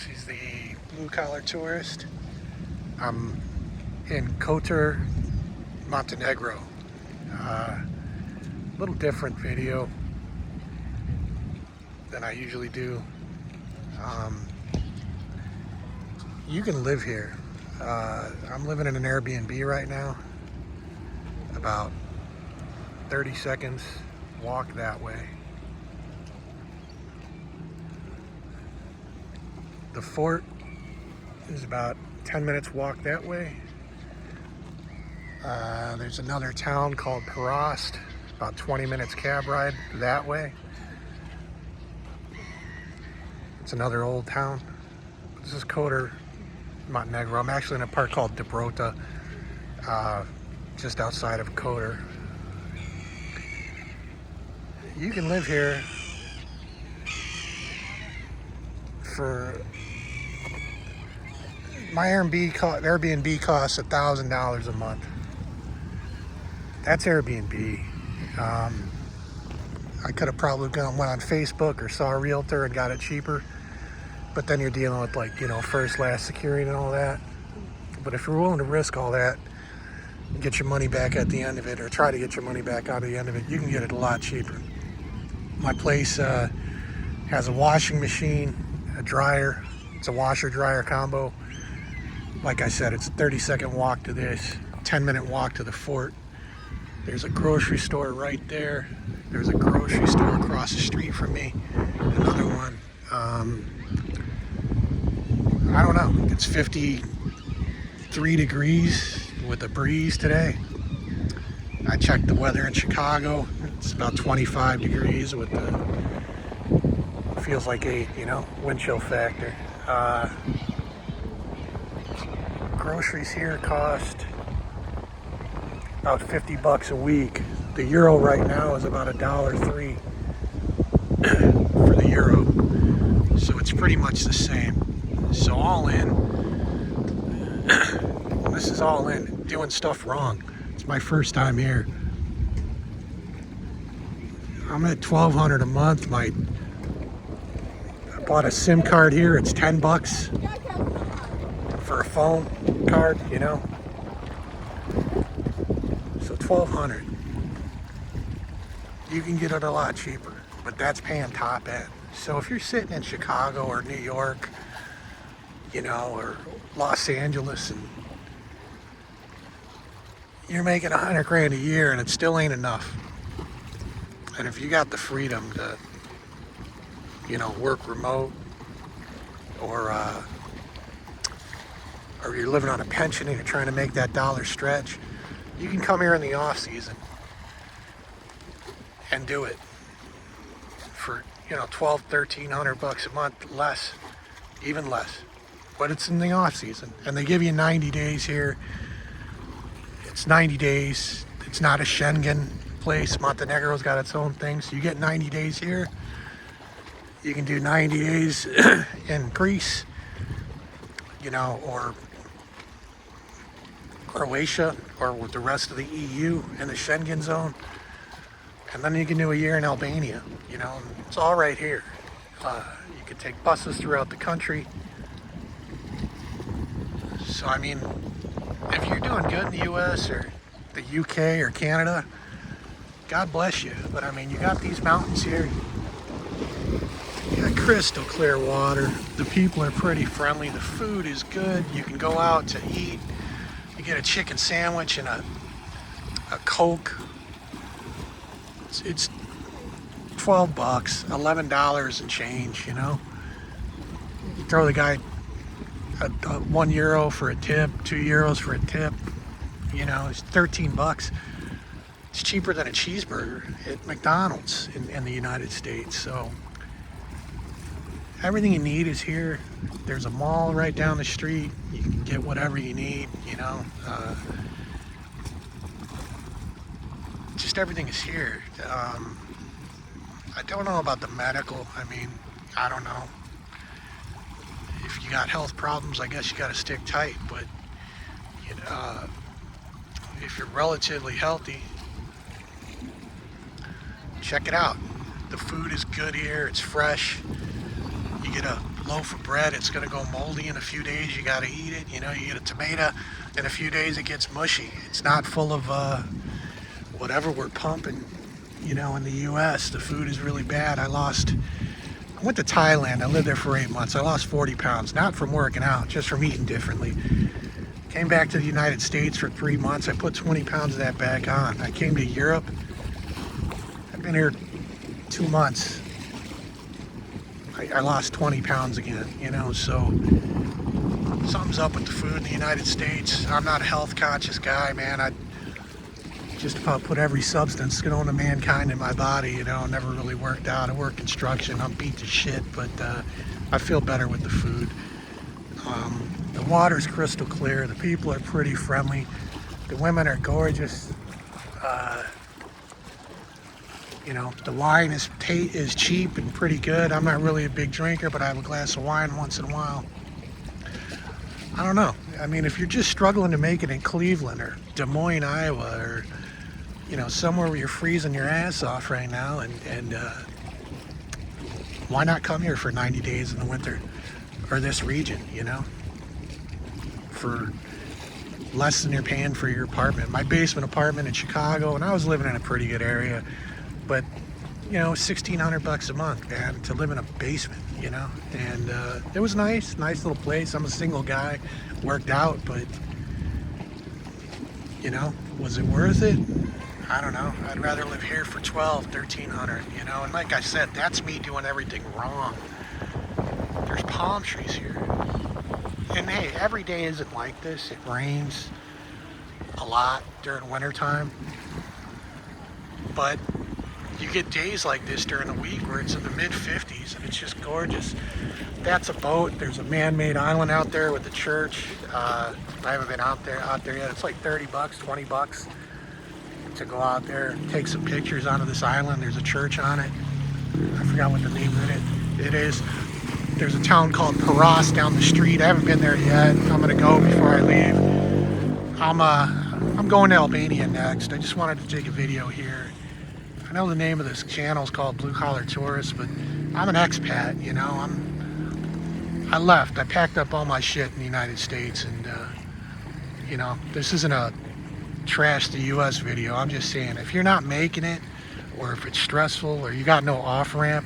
She's the blue-collar tourist. I'm in Kotor, Montenegro. A little different video than I usually do. You can live here. I'm living in an Airbnb right now. About 30 seconds walk that way. The fort is about 10 minutes walk that way. There's another town called Perost, about 20 minutes cab ride that way. It's another old town. This is Kotor, Montenegro. I'm actually in a park called Dobrota, just outside of Kotor. You can live here for my Airbnb costs $1,000 a month. That's Airbnb. I could have probably went on Facebook or saw a realtor and got it cheaper, but then you're dealing with, like, you know, first, last security and all that. But if you're willing to risk all that and get your money back at the end of it, or try to get your money back out of the end of it, you can get it a lot cheaper. My place has a washing machine, a dryer. It's a washer-dryer combo. Like I said, it's a 30-second walk to this, 10-minute walk to the fort. There's a grocery store right there. There's a grocery store across the street from me. Another one. I don't know. It's 53 degrees with a breeze today. I checked the weather in Chicago. It's about 25 degrees with the, feels like a, you know, wind chill factor. Groceries here cost about $50 a week. The euro right now is about $1.03 for the euro. So it's pretty much the same. So all in, this is all in, doing stuff wrong. It's my first time here. I'm at $1,200 a month. I bought a SIM card here. It's $10 for a phone card, you know. So $1,200. You can get it a lot cheaper, but that's paying top end. So if you're sitting in Chicago or New York, you know, or Los Angeles, and you're making $100 grand a year and it still ain't enough. And if you got the freedom to, you know, work remote, or you're living on a pension and you're trying to make that dollar stretch, you can come here in the off season and do it for, you know, $1,200-$1,300 a month, less, even less. But it's in the off season, and they give you 90 days here. It's 90 days. It's not a Schengen place. Montenegro's got its own thing. So you get 90 days here. You can do 90 days in Greece, you know, or Croatia, or with the rest of the EU in the Schengen zone. And then you can do a year in Albania, you know. It's all right here. You can take buses throughout the country. So, I mean, if you're doing good in the US or the UK or Canada, God bless you. But I mean, you got these mountains here. You got crystal clear water. The people are pretty friendly. The food is good. You can go out to eat. You get a chicken sandwich and a Coke. It's $12, $11 and change, you know. You throw the guy €1 for a tip, €2 for a tip, you know, it's $13. It's cheaper than a cheeseburger at McDonald's in the United States. So everything you need is here. There's a mall right down the street. You can get whatever you need, you know. Just everything is here. I don't know about the medical. I mean, I don't know. If you got health problems, I guess you got to stick tight. But you know, if you're relatively healthy, check it out. The food is good here. It's fresh. You get a loaf of bread, it's going to go moldy in a few days. You got to eat it. You know, you get a tomato, in a few days it gets mushy. It's not full of whatever we're pumping, you know, in the U.S. The food is really bad. I went to Thailand. I lived there for 8 months. I lost 40 pounds, not from working out, just from eating differently. Came back to the United States for 3 months. I put 20 pounds of that back on. I came to Europe. I've been here 2 months. I lost 20 pounds again, you know, so something's up with the food in the United States. I'm not a health conscious guy, man. I just about put every substance known to mankind in my body, you know. Never really worked out. I work construction. I'm beat to shit, but I feel better with the food. The water's crystal clear. The people are pretty friendly. The women are gorgeous. You know, the wine is cheap and pretty good. I'm not really a big drinker, but I have a glass of wine once in a while. I don't know. I mean, if you're just struggling to make it in Cleveland or Des Moines, Iowa, or, you know, somewhere where you're freezing your ass off right now, and why not come here for 90 days in the winter, or this region, you know, for less than you're paying for your apartment. My basement apartment in Chicago, and I was living in a pretty good area, but, you know, $1,600 a month, man, to live in a basement, you know. And it was nice little place. I'm a single guy, worked out, but, you know, was it worth it? I don't know. I'd rather live here for $1,200, $1,300, you know. And like I said, that's me doing everything wrong. There's palm trees here. And hey, every day isn't like this. It rains a lot during wintertime. But you get days like this during the week where it's in the mid-50s and it's just gorgeous. That's a boat. There's a man-made island out there with the church. I haven't been out there yet. It's like $30, $20 to go out there and take some pictures onto this island. There's a church on it. I forgot what the name of it is. There's a town called Paras down the street. I haven't been there yet. I'm gonna go before I leave. I'm going to Albania next. I just wanted to take a video here. I know the name of this channel is called Blue Collar Tourist, but I'm an expat, you know. I left. I packed up all my shit in the United States, and you know, this isn't a trash the U.S. video. I'm just saying, if you're not making it, or if it's stressful, or you got no off ramp,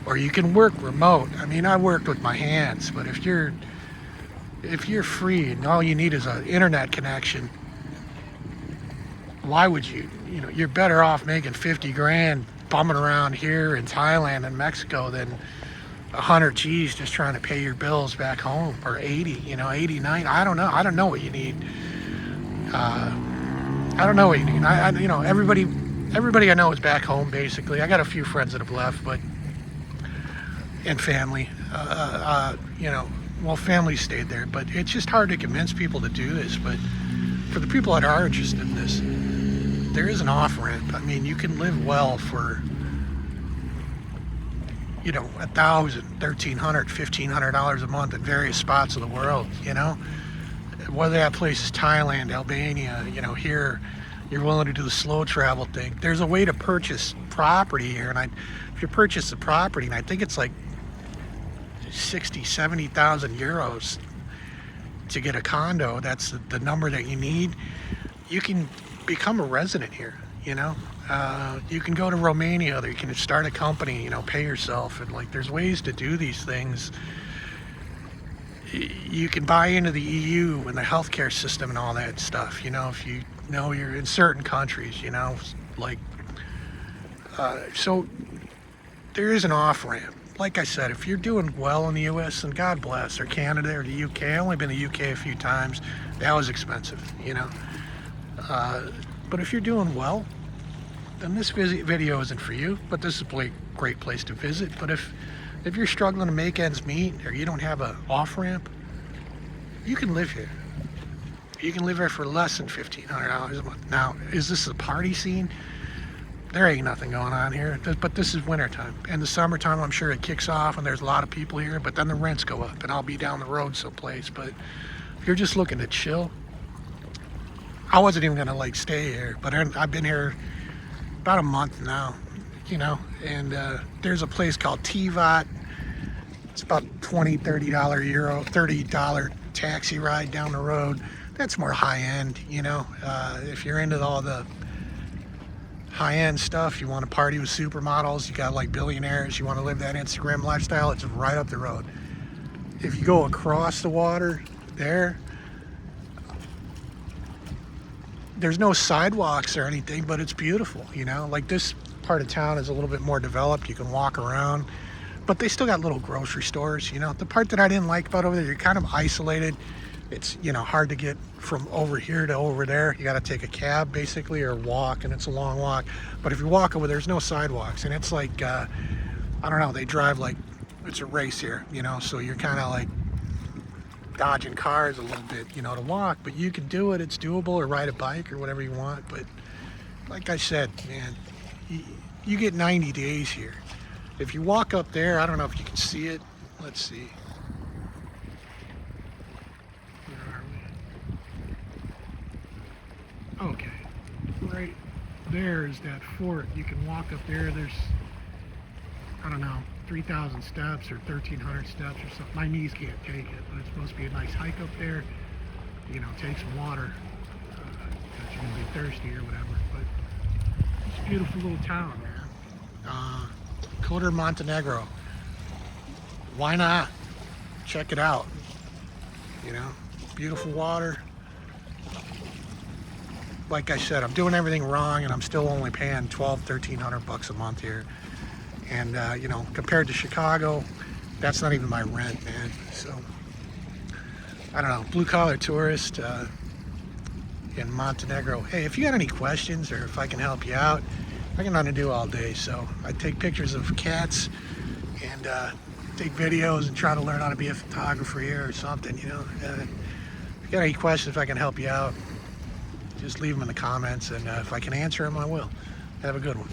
or you can work remote. I mean, I worked with my hands, but if you're free and all you need is an internet connection, why would you? You know, you're better off making 50 grand bumming around here in Thailand and Mexico than 100 G's just trying to pay your bills back home, or 80, you know, 89. I don't know what you need. I don't know what you need. You know, everybody I know is back home, basically. I got a few friends that have left, but, and family, you know, well, family stayed there, but it's just hard to convince people to do this. But for the people that are interested in this, there is an off-ramp. I mean, you can live well for, you know, $1,000, $1,300, $1,500 a month in various spots of the world, you know. Whether that place is Thailand, Albania, you know, here, you're willing to do the slow travel thing. There's a way to purchase property here, and if you purchase the property, and I think it's like 60, 70,000 euros to get a condo, that's the number that you need, you can become a resident here, you know. You can go to Romania, you can start a company, you know, pay yourself, and like there's ways to do these things. You can buy into the EU and the healthcare system and all that stuff, you know, if you know you're in certain countries, you know, like, so there is an off-ramp. Like I said, if you're doing well in the US, then God bless, or Canada or the UK. I've only been to the UK a few times. That was expensive, you know. But if you're doing well, then this video isn't for you, but this is a great place to visit. But if you're struggling to make ends meet, or you don't have an off-ramp, you can live here. You can live here for less than $1,500 a month. Now, is this a party scene? There ain't nothing going on here, but this is wintertime. In the summertime, I'm sure it kicks off and there's a lot of people here, but then the rents go up and I'll be down the road someplace. But if you're just looking to chill, I wasn't even gonna like stay here, but I've been here about a month now, you know, and there's a place called Tivat. It's about $20, $30 taxi ride down the road. That's more high end, you know. If you're into all the high end stuff, you want to party with supermodels, you got like billionaires, you want to live that Instagram lifestyle, it's right up the road. If you go across the water there's no sidewalks or anything, but it's beautiful, you know. Like this part of town is a little bit more developed, you can walk around, but they still got little grocery stores, you know. The part that I didn't like about over there, you're kind of isolated. It's, you know, hard to get from over here to over there. You got to take a cab basically or walk, and it's a long walk. But if you walk over, there's no sidewalks, and it's like I don't know, they drive like it's a race here, you know. So you're kind of like dodging cars a little bit, you know, to walk, but you can do it. It's doable, or ride a bike or whatever you want. But like I said, man, you get 90 days here. If you walk up there, I don't know if you can see it. Let's see. Okay, right there is that fort. You can walk up there. There's, I don't know, 3,000 steps or 1,300 steps or something. My knees can't take it, but it's supposed to be a nice hike up there. You know, take some water because you're gonna be thirsty or whatever. But it's a beautiful little town, man. Kotor, Montenegro. Why not? Check it out. You know, beautiful water. Like I said, I'm doing everything wrong, and I'm still only paying $1,200-1,300 a month here. And you know, compared to Chicago, that's not even my rent, man. So I don't know, blue collar tourist in Montenegro. Hey, if you got any questions or if I can help you out, I got nothing to do all day. So I take pictures of cats and take videos and try to learn how to be a photographer here or something. You know, if you got any questions, if I can help you out, just leave them in the comments, and if I can answer them, I will. Have a good one.